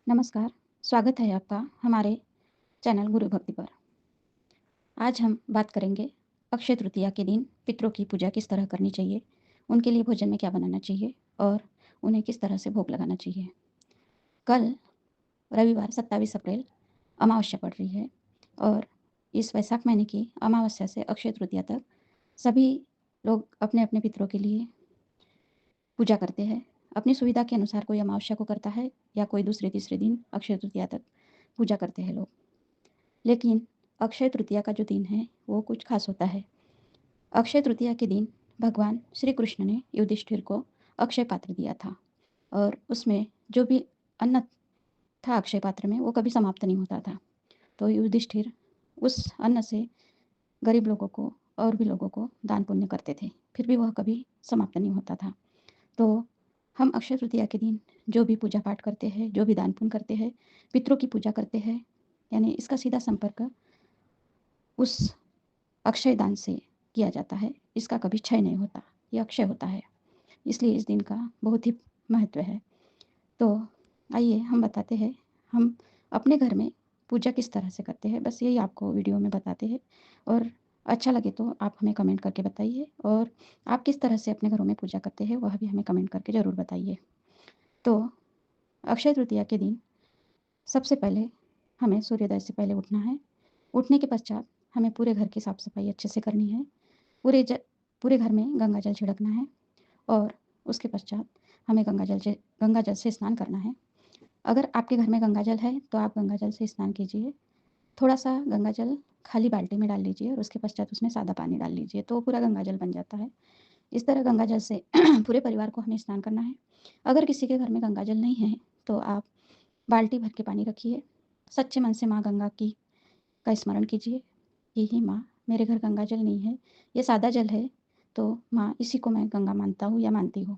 नमस्कार, स्वागत है आपका हमारे चैनल गुरु भक्ति पर। आज हम बात करेंगे अक्षय तृतीया के दिन पितरों की पूजा किस तरह करनी चाहिए, उनके लिए भोजन में क्या बनाना चाहिए और उन्हें किस तरह से भोग लगाना चाहिए। कल रविवार 27 अप्रैल अमावस्या पड़ रही है और इस वैशाख महीने की अमावस्या से अक्षय तृतीया तक सभी लोग अपने-अपने पितरों के लिए पूजा करते हैं। अपनी सुविधा के अनुसार कोई अमावस्या को करता है या कोई दूसरे-तीसरे दिन अक्षय तृतीया तक पूजा करते हैं लोग। लेकिन अक्षय तृतीया का जो दिन है वो कुछ खास होता है। अक्षय तृतीया के दिन भगवान श्री कृष्ण ने युधिष्ठिर को अक्षय पात्र दिया था और उसमें जो भी अन्न था अक्षय पात्र में वो कभी समाप्त नहीं होता था। तो युधिष्ठिर उस अन्न से गरीब लोगों को और भी लोगों को दान पुण्य करते थे, फिर भी वह कभी समाप्त नहीं होता था। तो हम अक्षय तृतीया के दिन जो भी पूजा पाठ करते हैं, जो भी दान पुण्य करते हैं, पितरों की पूजा करते हैं, यानी इसका सीधा संपर्क उस अक्षय दान से किया जाता है। इसका कभी क्षय नहीं होता, ये अक्षय होता है, इसलिए इस दिन का बहुत ही महत्व है। तो आइए हम बताते हैं, हम अपने घर में पूजा किस तरह से करते हैं, बस यही आपको वीडियो में बताते हैं। और अच्छा लगे तो आप हमें कमेंट करके बताइए और आप किस तरह से अपने घरों में पूजा करते हैं वह भी हमें कमेंट करके ज़रूर बताइए। तो अक्षय तृतीया के दिन सबसे पहले हमें सूर्योदय से पहले उठना है। उठने के पश्चात हमें पूरे घर की साफ सफाई अच्छे से करनी है। पूरे ज पूरे घर में गंगा जल छिड़कना है और उसके पश्चात हमें गंगा जल से स्नान करना है। अगर आपके घर में गंगा जल है तो आप गंगा जल से स्नान कीजिए। थोड़ा-सा गंगा जल खाली बाल्टी में डाल लीजिए और उसके पश्चात उसमें सादा पानी डाल लीजिए, तो पूरा गंगा जल बन जाता है। इस तरह गंगा जल से पूरे परिवार को हमें स्नान करना है। अगर किसी के घर में गंगा जल नहीं है, तो आप बाल्टी भर के पानी रखिए। सच्चे मन से माँ गंगा की का स्मरण कीजिए कि हे माँ, मेरे घर गंगा जल नहीं है, ये सादा जल है, तो माँ इसी को मैं गंगा मानता हूँ या मानती हूँ।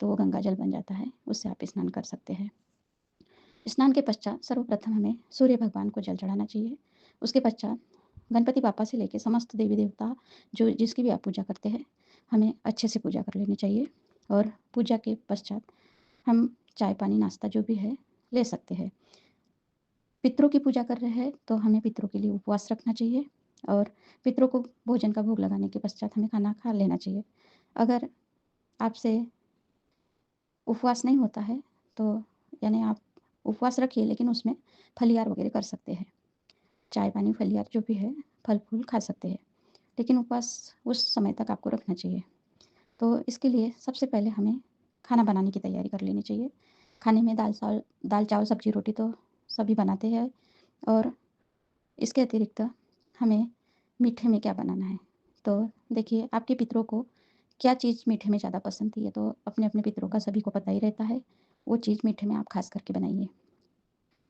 तो वो गंगा जल बन जाता है, उससे आप स्नान कर सकते हैं। स्नान के पश्चात सर्वप्रथम हमें सूर्य भगवान को जल चढ़ाना चाहिए। उसके पश्चात गणपति बाप्पा से लेके समस्त देवी-देवता जो जिसकी भी आप पूजा करते हैं, हमें अच्छे से पूजा कर लेनी चाहिए और पूजा के पश्चात हम चाय-पानी, नाश्ता जो भी है, ले सकते हैं। पितरों की पूजा कर रहे हैं तो हमें पितरों के लिए उपवास रखना चाहिए और पितरों को भोजन का भोग लगाने के पश्चात हमें खाना खा लेना चाहिए। अगर आपसे उपवास नहीं होता है तो यानी आप उपवास रखिए लेकिन उसमें फलियार वगैरह कर सकते हैं। चाय पानी फलियार जो भी है फल फूल खा सकते हैं, लेकिन उपवास उस समय तक आपको रखना चाहिए। तो इसके लिए सबसे पहले हमें खाना बनाने की तैयारी कर लेनी चाहिए। खाने में दाल चावल सब्जी रोटी तो सभी बनाते हैं और इसके अतिरिक्त हमें मीठे में क्या बनाना है। तो देखिए आपके पितरों को क्या चीज़ मीठे में ज़्यादा पसंद थी, ये तो अपने-अपने पितरों का सभी को पता ही रहता है। वो चीज़ मीठे में आप ख़ास करके बनाइए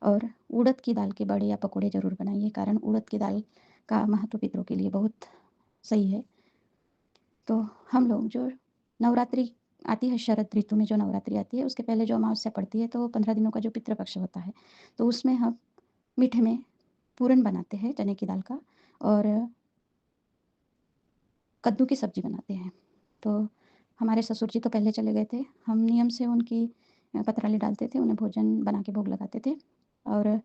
और उड़द की दाल के बड़े या पकोड़े ज़रूर बनाइए, कारण उड़द की दाल का महत्व पितरों के लिए बहुत सही है। तो हम लोग जो नवरात्रि आती है, शरद ऋतु में जो नवरात्रि आती है, उसके पहले जो अमावस्या पड़ती है, तो 15 दिनों का जो पितृपक्ष होता है, तो उसमें हम मीठे में पूरन बनाते हैं चने की दाल का और कद्दू की सब्ज़ी बनाते हैं। तो हमारे ससुर जी तो पहले चले गए थे, हम नियम से उनकी पत्राली डालते थे, उन्हें भोजन बना के भोग लगाते थे और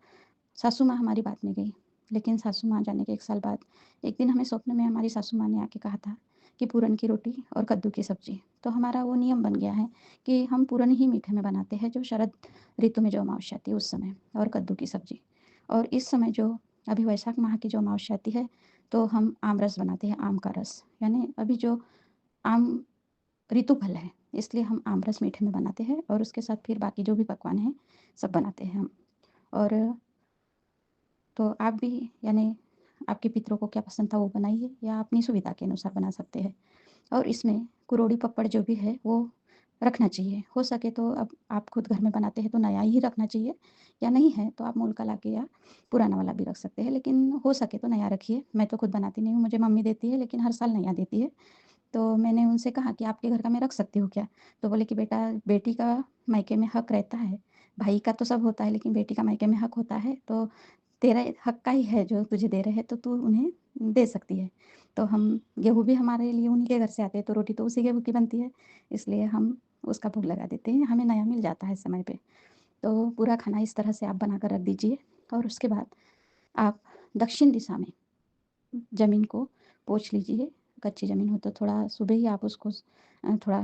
सासू माँ हमारी बाद में गई। लेकिन सासू माँ जाने के 1 साल बाद एक दिन हमें स्वप्न में हमारी सासू माँ ने आके कहा था कि पूरन की रोटी और कद्दू की सब्ज़ी। तो हमारा वो नियम बन गया है कि हम पूरन ही मीठे में बनाते हैं, जो शरद ऋतु में जो अमावस्या आती है उस समय, और कद्दू की सब्ज़ी। और इस समय जो अभी वैशाख माह की जो अमावस्या आती है, तो हम आम रस बनाते हैं, आम का रस। यानी अभी जो आम ऋतु फल है, इसलिए हम आम रस मीठे में बनाते हैं और उसके साथ फिर बाकी जो भी पकवान हैं, सब बनाते हैं हम। और तो आप भी यानी आपके पितरों को क्या पसंद था वो बनाइए या अपनी सुविधा के अनुसार बना सकते हैं। और इसमें कुरोड़ी पपड़ जो भी है वो रखना चाहिए। हो सके तो अब आप खुद घर में बनाते हैं तो नया ही रखना चाहिए, या नहीं है तो आप मूल का लाके या पुराना वाला भी रख सकते हैं, लेकिन हो सके तो नया रखिए। मैं तो खुद बनाती नहीं हूँ, मुझे मम्मी देती है, लेकिन हर साल नया देती है। तो मैंने उनसे कहा कि आपके घर का मैं रख सकती हूँ क्या? तो बोले कि बेटा, बेटी का मायके में हक रहता है, भाई का तो सब होता है लेकिन बेटी का मायके में हक होता है, तो तेरा हक का ही है जो तुझे दे रहे हैं, तो तू उन्हें दे सकती है। तो हम गेहूँ भी हमारे लिए उन्हीं के घर से आते हैं, तो रोटी तो उसी गेहूँ की बनती है, इसलिए हम उसका भोग लगा देते हैं, हमें नया मिल जाता है समय पे। तो पूरा खाना इस तरह से आप बनाकर रख दीजिए और उसके बाद आप दक्षिण दिशा में ज़मीन को पोंछ लीजिए। कच्ची ज़मीन हो तो थोड़ा सुबह ही आप उसको थोड़ा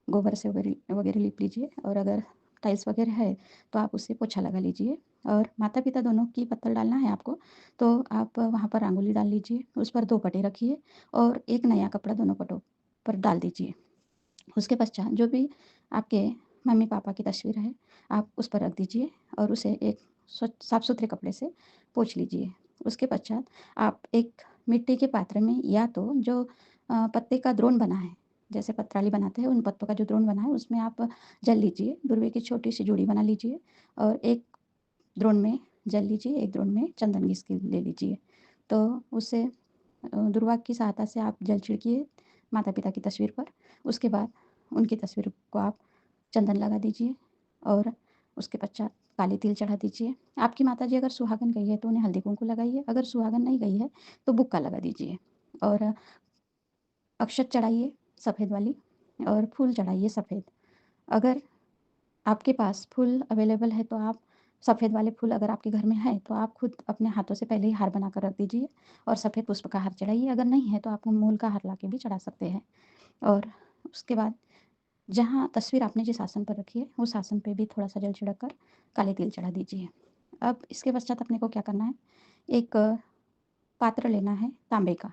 गोबर से वगैरह वगैरह लीप लीजिए और अगर टाइल्स वगैरह है तो आप उससे पोछा लगा लीजिए। और माता-पिता दोनों की पत्तल डालना है आपको, तो आप वहाँ पर रंगोली डाल लीजिए, उस पर 2 पट्टे रखिए और एक नया कपड़ा दोनों पट्टों पर डाल दीजिए। उसके पश्चात जो भी आपके मम्मी-पापा की तस्वीर है, आप उस पर रख दीजिए और उसे एक स्वच्छ साफ-सुथरे कपड़े से पोंछ लीजिए। उसके पश्चात आप एक मिट्टी के पात्र में या तो जो पत्ते का द्रोण बना है, जैसे पत्रावली बनाते हैं, उन पत्तों का जो द्रोण बना है, उसमें आप जल लीजिए। दुर्वे की छोटी-सी जूड़ी बना लीजिए और एक द्रोण में जल लीजिए, एक द्रोण में चंदन घिस के ले लीजिए। तो उससे दुर्वा की सहायता से आप जल छिड़किए माता-पिता की तस्वीर पर। उसके बाद उनकी तस्वीर को आप चंदन लगा दीजिए और उसके पश्चात काले तिल चढ़ा दीजिए। आपकी माताजी अगर सुहागन गई है तो उन्हें हल्दी-कुंकू लगाइए, अगर सुहागन नहीं गई है तो बुक्का लगा दीजिए और अक्षत चढ़ाइए सफ़ेद वाली और फूल चढ़ाइए सफ़ेद। अगर आपके पास फूल अवेलेबल है तो आप सफ़ेद वाले फूल अगर आपके घर में है तो आप खुद अपने हाथों से पहले ही हार बनाकर रख दीजिए और सफ़ेद पुष्प का हार चढ़ाइए। अगर नहीं है तो आप मूल का हार लाके भी चढ़ा सकते हैं। और उसके बाद जहाँ तस्वीर आपने जिस आसन पर रखी है, उस आसन पे भी थोड़ा-सा जल छिड़क कर काले तिल चढ़ा दीजिए। अब इसके पश्चात अपने को क्या करना है, एक पात्र लेना है तांबे का,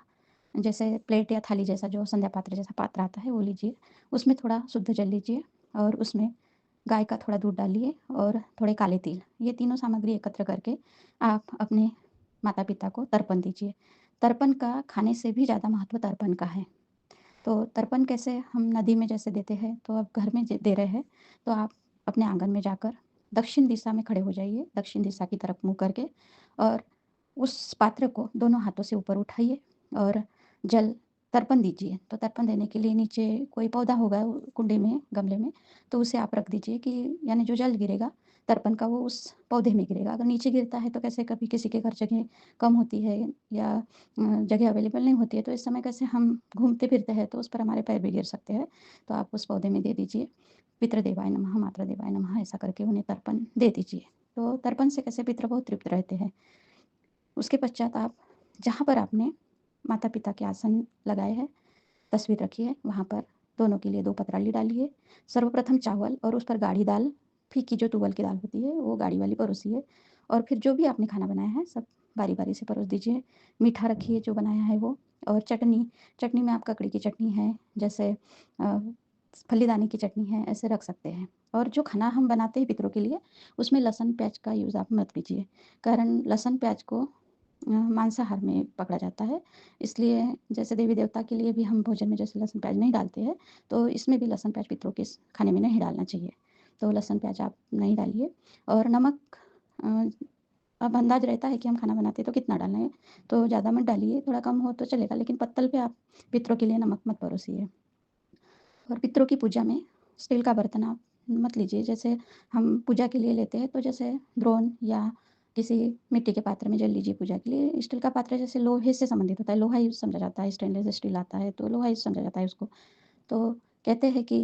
जैसे प्लेट या थाली जैसा जो संध्या पात्र जैसा पात्र आता है, वो लीजिए। उसमें थोड़ा शुद्ध जल लीजिए और उसमें गाय का थोड़ा दूध डालिए और थोड़े काले तिल, ये तीनों सामग्री एकत्र करके आप अपने माता-पिता को तर्पण दीजिए। तर्पण का खाने से भी ज़्यादा महत्व तर्पण का है। तो तर्पण कैसे हम नदी में जैसे देते हैं, तो आप घर में दे रहे हैं, तो आप अपने आंगन में जाकर दक्षिण दिशा में खड़े हो जाइए, दक्षिण दिशा की तरफ मुँह करके और उस पात्र को दोनों हाथों से ऊपर उठाइए और जल तर्पण दीजिए। तो तर्पण देने के लिए नीचे कोई पौधा होगा कुंडी में, गमले में, तो उसे आप रख दीजिए कि यानी जो जल गिरेगा तर्पण का वो उस पौधे में गिरेगा। अगर नीचे गिरता है तो कैसे कभी किसी के घर जगह कम होती है या जगह अवेलेबल नहीं होती है, तो इस समय कैसे हम घूमते-फिरते हैं तो उस पर हमारे पैर भी गिर सकते हैं। तो आप उस पौधे में दे दीजिए। पितृदेवाय नमः, मातृदेवाय नमः ऐसा करके उन्हें तर्पण दे दीजिए। तो तर्पण से कैसे पितृ बहुत तृप्त रहते हैं। उसके पश्चात आप जहाँ पर आपने माता-पिता के आसन लगाए हैं, तस्वीर रखी है, वहाँ पर दोनों के लिए 2 पत्रावली डालिए। सर्वप्रथम चावल और उस पर गाढ़ी दाल, फीकी जो तुअल की दाल होती है, वो गाढ़ी वाली परोसिए और फिर जो भी आपने खाना बनाया है, सब बारी-बारी से परोस दीजिए। मीठा रखिए जो बनाया है वो और चटनी, चटनी में आप ककड़ी की चटनी है, जैसे अ, फल्लीदाने की चटनी है, ऐसे रख सकते हैं। और जो खाना हम बनाते हैं पितरों के लिए, उसमें लहसुन, प्याज का यूज़ आप मत कीजिए, कारण लहसुन, प्याज को मांसाहार में पकड़ा जाता है। इसलिए जैसे देवी-देवता के लिए भी हम भोजन में जैसे लहसुन, प्याज नहीं डालते हैं, तो इसमें भी लहसुन, प्याज पितरों के स खाने में नहीं डालना चाहिए। तो लहसुन, प्याज आप नहीं डालिए और नमक अ, अब अंदाज़ रहता है कि हम खाना बनाते हैं तो कितना डालना है, तो ज़्यादा मत डालिए, थोड़ा कम हो तो चलेगा, लेकिन पत्तल पे आप पितरों के लिए नमक मत परोसिए। और पितरों की पूजा में स्टील का बर्तन आप मत लीजिए, जैसे हम पूजा के लिए लेते हैं, तो जैसे द्रोण या किसी मिट्टी के पात्र में जल लीजिए पूजा के लिए। स्टील का पात्र जैसे लोहे से संबंधित होता है, लोहा यूज़ समझा जाता है, स्टेनलेस स्टील आता है, तो लोहा यूज़ समझा जाता है उसको। तो कहते हैं कि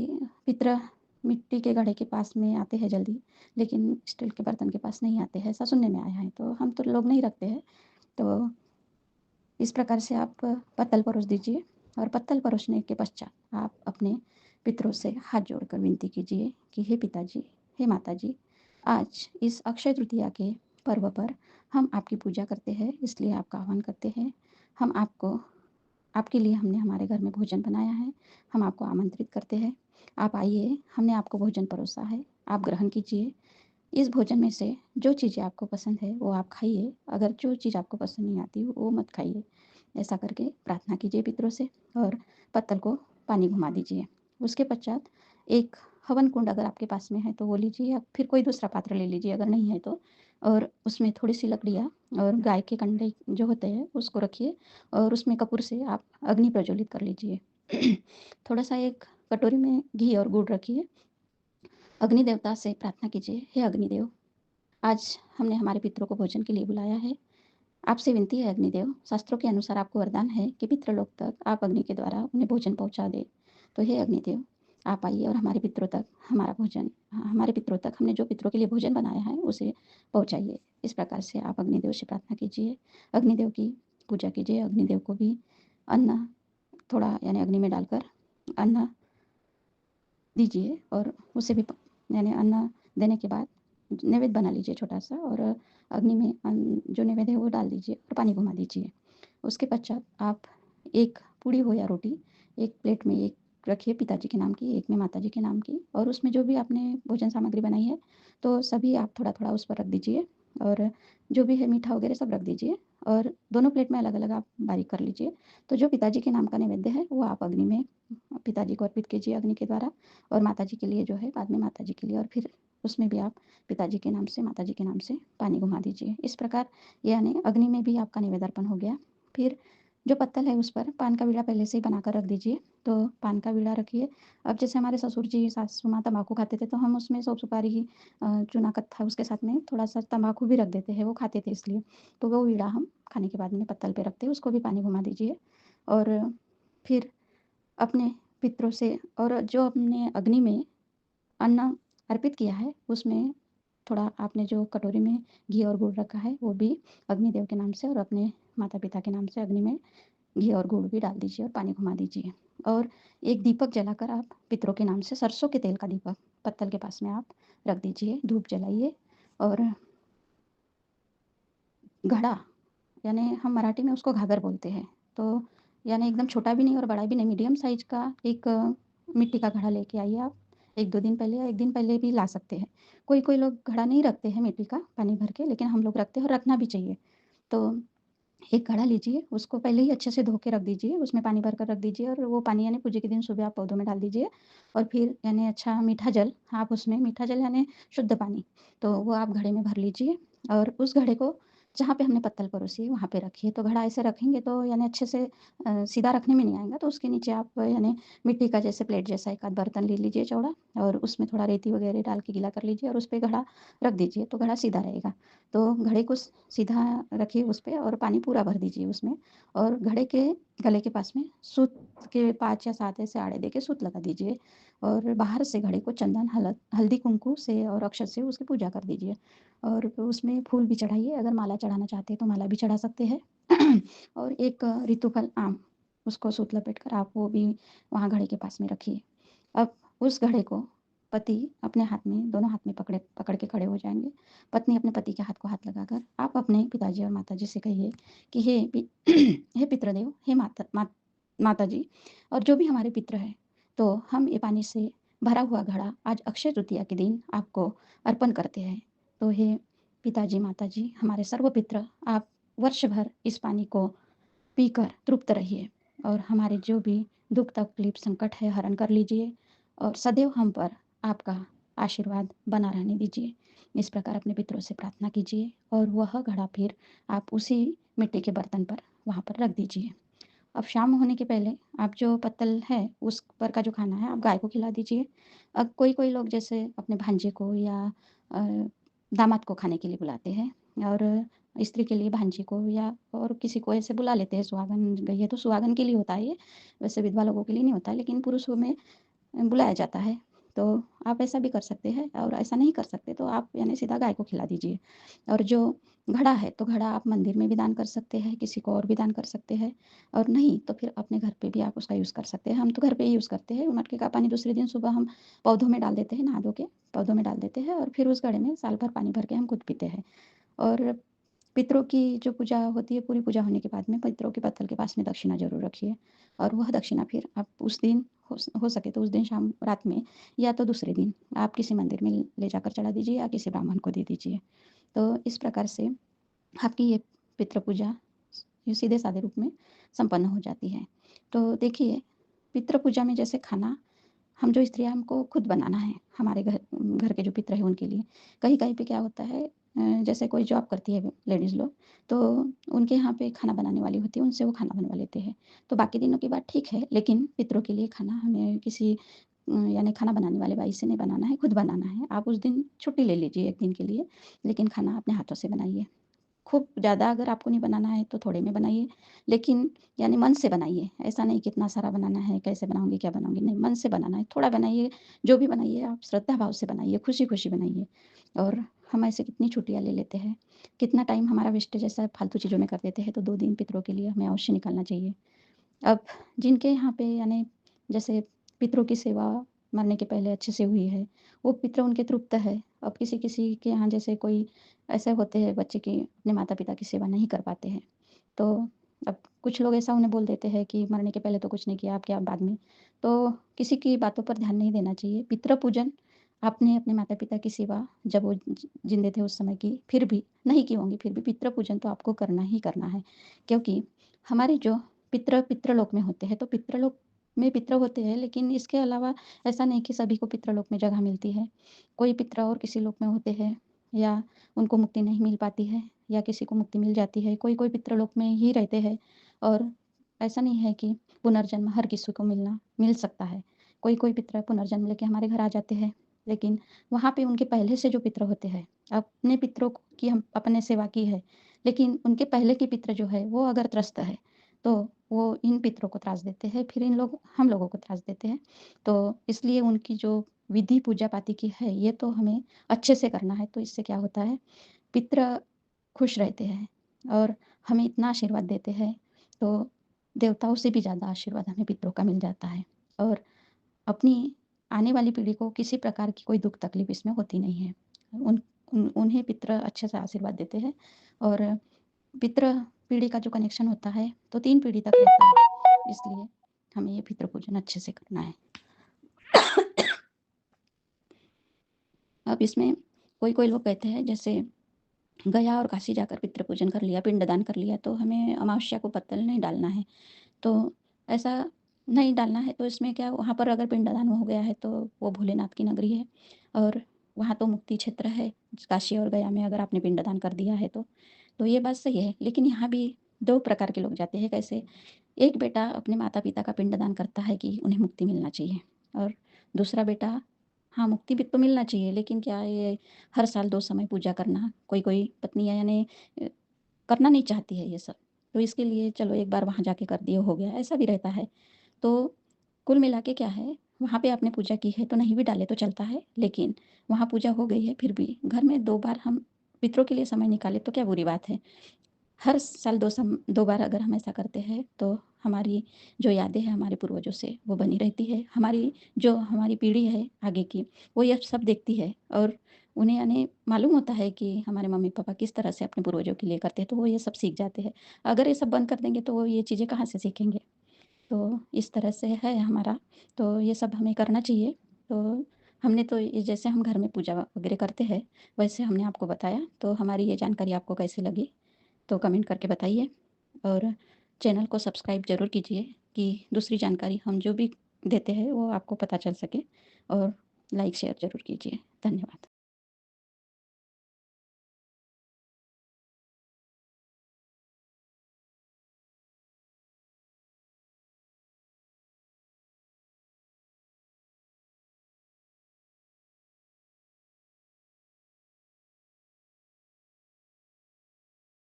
पितर मिट्टी के घड़े के पास में आते हैं जल्दी, लेकिन स्टील के बर्तन के पास नहीं आते हैं, ऐसा सुनने में आया है, तो हम तो लोग नहीं रखते हैं। तो इस प्रकार से आप पत्तल परोस दीजिए और पत्तल परोसने के पश्चात आप अपने पितरों से हाथ जोड़कर विनती कीजिए कि हे पिताजी, हे माताजी, आज इस अक्षय तृतीया के पर्व पर हम आपकी पूजा करते हैं, इसलिए आपका आह्वान करते हैं। हम आपको आपके लिए हमने हमारे घर में भोजन बनाया है, हम आपको आमंत्रित करते हैं। आप आइए, हमने आपको भोजन परोसा है, आप ग्रहण कीजिए। इस भोजन में से जो चीज़ें आपको पसंद है वो आप खाइए, अगर जो चीज़ आपको पसंद नहीं आती वो मत खाइए। ऐसा करके प्रार्थना कीजिए पितरों से और पत्तल को पानी घुमा दीजिए। उसके पश्चात एक हवन कुंड अगर आपके पास में है तो वो लीजिए या फिर कोई दूसरा पात्र ले लीजिए अगर नहीं है तो। और उसमें थोड़ी-सी लकड़ियाँ और गाय के कंडे जो होते हैं उसको रखिए और उसमें कपूर से आप अग्नि प्रज्वलित कर लीजिए। थोड़ा-सा एक कटोरी में घी और गुड़ रखिए। अग्नि देवता से प्रार्थना कीजिए, हे अग्निदेव, आज हमने हमारे पितरों को भोजन के लिए बुलाया है। आपसे विनती है अग्निदेव, शास्त्रों के अनुसार आपको वरदान है कि पितृलोक तक आप अग्नि के द्वारा उन्हें भोजन पहुँचा दें। तो हे अग्निदेव, आप आइए और हमारे पितरों तक हमारा भोजन हमारे पितरों तक हमने जो पितरों के लिए भोजन बनाया है उसे पहुँचाइए। इस प्रकार से आप अग्निदेव से प्रार्थना कीजिए, अग्निदेव की पूजा कीजिए, अग्निदेव को भी अन्न थोड़ा यानी अग्नि में डालकर अन्न दीजिए और उसे भी यानी अन्न देने के बाद नैवेद्य बना लीजिए छोटा-सा और अग्नि में जो नैवेद्य है वो डाल दीजिए और पानी घुमा दीजिए। उसके पश्चात आप एक पूड़ी हो या रोटी एक प्लेट में एक रखिए पिताजी के नाम की, एक में माताजी के नाम की और उसमें जो भी आपने भोजन सामग्री बनाई है, तो सभी आप थोड़ा-थोड़ा उस पर रख दीजिए और जो भी है मीठा वगैरह सब रख दीजिए और दोनों प्लेट में अलग-अलग आप बारीक कर लीजिए। तो जो पिताजी के नाम का नैवेद्य है, वो आप अग्नि में पिताजी को अर्पित कीजिए अग्नि के द्वारा और माताजी के लिए जो है बाद में माताजी के लिए और फिर उसमें भी आप पिताजी के नाम से, माताजी के नाम से पानी घुमा दीजिए। इस प्रकार यानी अग्नि में भी आपका नैवेद्य अर्पण हो गया। फिर जो पत्तल है उस पर पान का बीड़ा पहले से ही बनाकर रख दीजिए। तो पान का बीड़ा रखिए। अब जैसे हमारे ससुर जी, सासू माँ तम्बाकू खाते थे तो हम उसमें सौंफ सुपारी चूना कत्था उसके साथ में थोड़ा-सा तम्बाकू भी रख देते हैं, वो खाते थे इसलिए। तो वो बीड़ा हम खाने के बाद में पत्तल पे रखते हैं, उसको भी पानी घुमा दीजिए और फिर अपने पितरों से और जो अपने अग्नि में अन्न अर्पित किया है, उसमें थोड़ा आपने जो कटोरी में घी और गुड़ रखा है, वो भी अग्निदेव के नाम से और अपने माता-पिता के नाम से अग्नि में घी और गुड़ भी डाल दीजिए और पानी घुमा दीजिए। और एक दीपक जलाकर आप पितरों के नाम से सरसों के तेल का दीपक पत्तल के पास में आप रख दीजिए, धूप जलाइए और घड़ा यानी हम मराठी में उसको घाघर बोलते हैं। तो यानी एकदम छोटा भी नहीं और बड़ा भी नहीं, मीडियम साइज़ का एक मिट्टी का घड़ा लेके आइए आप। 1-2 दिन पहले या 1 दिन पहले भी ला सकते हैं। कोई-कोई लोग घड़ा नहीं रखते हैं मिट्टी का पानी भर के, लेकिन हम लोग रखते हैं और रखना भी चाहिए। तो एक घड़ा लीजिए, उसको पहले ही अच्छे से धो के रख दीजिए, उसमें पानी भरकर रख दीजिए और वो पानी यानी पूजा के दिन सुबह आप पौधों में डाल दीजिए और फिर यानी अच्छा मीठा जल आप उसमें मीठा जल यानी शुद्ध पानी, तो वो आप घड़े में भर लीजिए और उस घड़े को जहाँ पे हमने पत्तल परोसी है, वहाँ पे रखिए। तो घड़ा ऐसे रखेंगे तो यानी अच्छे से सीधा रखने में नहीं आएगा, तो उसके नीचे आप यानी मिट्टी का जैसे प्लेट जैसा एक आध बर्तन ले लीजिए चौड़ा और उसमें थोड़ा रेती वगैरह डाल के गीला कर लीजिए और उस पे घड़ा रख दीजिए, तो घड़ा सीधा रहेगा। तो घड़े को सीधा रखिए उस पे और पानी पूरा भर दीजिए उसमें और घड़े के गले के पास में सूत के 5 या 7 ऐसे आड़े देके सूत लगा दीजिए और बाहर से घड़े को चंदन, हल्दी, कुंकू से और अक्षत से उसकी पूजा कर दीजिए और उसमें फूल भी चढ़ाइए। अगर माला चढ़ाना चाहते हैं तो माला भी चढ़ा सकते हैं और एक ऋतुफल आम, उसको सूत लपेट कर आप वो भी वहाँ घड़े के पास में रखिए। अब उस घड़े को पति अपने हाथ में दोनों हाथ में पकड़ के खड़े हो जाएँगे। पत्नी अपने पति के हाथ को हाथ लगाकर आप अपने पिताजी और माताजी से कहिए कि हे पितृदेव, हे माताजी और जो भी हमारे पितृ हैं, तो हम ये पानी से भरा हुआ घड़ा आज अक्षय तृतीया के दिन आपको अर्पण करते हैं। तो हे पिताजी, माताजी, हमारे सर्व पितृ, आप वर्ष भर इस पानी को पीकर तृप्त रहिए और हमारे जो भी दुख तकलीफ संकट है हरण कर लीजिए और सदैव हम पर आपका आशीर्वाद बना रहने दीजिए। इस प्रकार अपने पितरों से प्रार्थना कीजिए और वह घड़ा फिर आप उसी मिट्टी के बर्तन पर वहाँ पर रख दीजिए। अब शाम होने के पहले आप जो पत्तल है उस पर का जो खाना है आप गाय को खिला दीजिए। अब कोई-कोई लोग जैसे अपने भांजे को या अ, दामाद को खाने के लिए बुलाते हैं और स्त्री के लिए भांजी को या और किसी को ऐसे बुला लेते हैं, सुहागन गई है तो सुहागन के लिए होता है ये, वैसे विधवा लोगों के लिए नहीं होता है, लेकिन पुरुषों में बुलाया जाता है। तो आप ऐसा भी कर सकते हैं और ऐसा नहीं कर सकते तो आप यानी सीधा गाय को खिला दीजिए। और जो घड़ा है, तो घड़ा आप मंदिर में भी दान कर सकते हैं, किसी को और भी दान कर सकते हैं और नहीं तो फिर अपने घर पे भी आप उसका यूज़ कर सकते हैं। हम तो घर पे ही यूज़ करते हैं। मटके का पानी दूसरे दिन सुबह हम पौधों में डाल देते हैं, नहा धो के पौधों में डाल देते हैं और फिर उस घड़े में साल भर पानी भर के हम खुद पीते हैं। और पितरों की जो पूजा होती है, पूरी पूजा होने के बाद में पितरों के पत्तल के पास में दक्षिणा ज़रूर रखिए और वह दक्षिणा फिर आप उस दिन हो सके तो उस दिन शाम रात में या तो दूसरे दिन आप किसी मंदिर में ले जाकर चढ़ा दीजिए या किसी ब्राह्मण को दे दीजिए। तो इस प्रकार से आपकी ये पितृ पूजा ये सीधे-साधे रूप में संपन्न हो जाती है। तो देखिए, पितृ पूजा में जैसे खाना हम जो स्त्रियाँ हमको खुद बनाना है, हमारे घर घर के जो पितर हैं उनके लिए। कहीं-कहीं पे क्या होता है जैसे कोई जॉब करती है लेडीज़ लोग, तो उनके यहाँ पे खाना बनाने वाली होती है, उनसे वो खाना बनवा लेते हैं। तो बाकी दिनों की बात ठीक है, लेकिन पितरों के लिए खाना हमें किसी यानी खाना बनाने वाले बाई से नहीं बनाना है, खुद बनाना है। आप उस दिन छुट्टी ले लीजिए 1 दिन के लिए, लेकिन खाना अपने हाथों से बनाइए। खूब ज़्यादा अगर आपको नहीं बनाना है तो थोड़े में बनाइए, लेकिन यानी मन से बनाइए। ऐसा नहीं कि इतना सारा बनाना है, कैसे बनाऊँगी, क्या बनाऊँगी, नहीं मन से बनाना है। थोड़ा बनाइए, जो भी बनाइए आप श्रद्धा भाव से बनाइए, खुशी-खुशी बनाइए। और हम ऐसे कितनी छुट्टियाँ ले लेते हैं, कितना टाइम हमारा वेस्टेज ऐसा फालतू चीज़ों में कर देते हैं, तो 2 दिन पितरों के लिए हमें अवश्य निकालना चाहिए। अब जिनके यहाँ पे यानी जैसे पितरों की सेवा मरने के पहले अच्छे से हुई है, वो पितर उनके तृप्त है। अब किसी-किसी के यहाँ जैसे कोई ऐसे होते हैं बच्चे कि अपने माता-पिता की सेवा नहीं कर पाते हैं। तो अब कुछ लोग ऐसा उन्हें बोल देते हैं कि मरने के पहले तो कुछ नहीं किया, अब क्या बाद में। तो किसी की बातों पर ध्यान नहीं देना चाहिए। पितृ पूजन आपने अपने माता-पिता की सेवा जब वो ज़िंदे थे उस समय की, फिर भी नहीं की होंगी, फिर भी पितृ पूजन तो आपको करना ही करना है। क्योंकि हमारे जो पितृलोक में होते हैं, तो पितृलोक में पितृ होते हैं, लेकिन इसके अलावा ऐसा नहीं कि सभी को पितृलोक में जगह मिलती है। कोई पितृ और किसी लोक में होते हैं, या उनको मुक्ति नहीं मिल पाती है, या किसी को मुक्ति मिल जाती है। कोई-कोई पितृलोक में ही रहते हैं, और ऐसा नहीं है कि पुनर्जन्म हर किसी को मिल सकता है। कोई-कोई पितृ पुनर्जन्म लेके हमारे घर आ जाते हैं, लेकिन वहाँ पे उनके पहले से जो पितृ होते हैं, अपने पितरों की हम अपने सेवा की है, लेकिन उनके पहले के पितृ जो है वो अगर त्रस्त है, तो वो इन पितरों को त्रास देते हैं, फिर इन लोग हम लोगों को त्रास देते हैं। तो इसलिए उनकी जो विधि पूजा-पाती की है, ये तो हमें अच्छे से करना है। तो इससे क्या होता है, पितृ खुश रहते हैं और हमें इतना आशीर्वाद देते हैं, तो देवताओं से भी ज़्यादा आशीर्वाद हमें पितरों का मिल जाता है। और अपनी आने वाली पीढ़ी को किसी प्रकार की कोई दुःख तकलीफ़ इसमें होती नहीं है। उन्हें पितृ अच्छे से आशीर्वाद देते हैं, और पितृ पीढ़ी का जो कनेक्शन होता है, तो 3 पीढ़ी तक रहता है। इसलिए हमें ये पितृ पूजन अच्छे से करना है। अब इसमें कोई-कोई लोग कहते हैं, जैसे गया और काशी जाकर पितृ पूजन कर लिया, पिंडदान कर लिया, तो हमें अमावस्या को पत्तल नहीं डालना है। तो ऐसा नहीं डालना है, तो इसमें क्या, वहाँ पर अगर पिंडदान हो गया है तो वो भोलेनाथ की नगरी है, और वहाँ तो मुक्ति क्षेत्र है। काशी और गया में अगर आपने पिंडदान कर दिया है तो ये बात सही है। लेकिन यहाँ भी 2 प्रकार के लोग जाते हैं। कैसे, एक बेटा अपने माता-पिता का पिंडदान करता है कि उन्हें मुक्ति मिलना चाहिए, और दूसरा बेटा, हाँ, मुक्ति भी तो मिलना चाहिए, लेकिन क्या ये हर साल 2 समय पूजा करना, कोई-कोई पत्नियाँ यानी करना नहीं चाहती है ये सब। तो इसके लिए चलो एक बार वहाँ जाके कर दिए, हो गया, ऐसा भी रहता है। तो कुल मिला के क्या है, वहाँ पे आपने पूजा की है तो नहीं भी डाले तो चलता है, लेकिन वहाँ पूजा हो गई है, फिर भी घर में 2 बार हम पितरों के लिए समय निकालें तो क्या बुरी बात है। हर साल 2 बार अगर हम ऐसा करते हैं, तो हमारी जो यादें हैं हमारे पूर्वजों से वो बनी रहती है। हमारी पीढ़ी है आगे की, वो ये सब देखती है, और उन्हें यानी मालूम होता है कि हमारे मम्मी-पापा किस तरह से अपने पूर्वजों के लिए करते हैं, तो वो ये सब सीख जाते हैं। अगर ये सब बंद कर देंगे तो वो ये चीज़ें कहाँ से सीखेंगे? तो इस तरह से है हमारा, तो ये सब हमें करना चाहिए। तो हमने तो ये, जैसे हम घर में पूजा वगैरह करते हैं, वैसे हमने आपको बताया। तो हमारी ये जानकारी आपको कैसी लगी, तो कमेंट करके बताइए, और चैनल को सब्सक्राइब ज़रूर कीजिए कि दूसरी जानकारी हम जो भी देते हैं वो आपको पता चल सके, और लाइक शेयर ज़रूर कीजिए। धन्यवाद।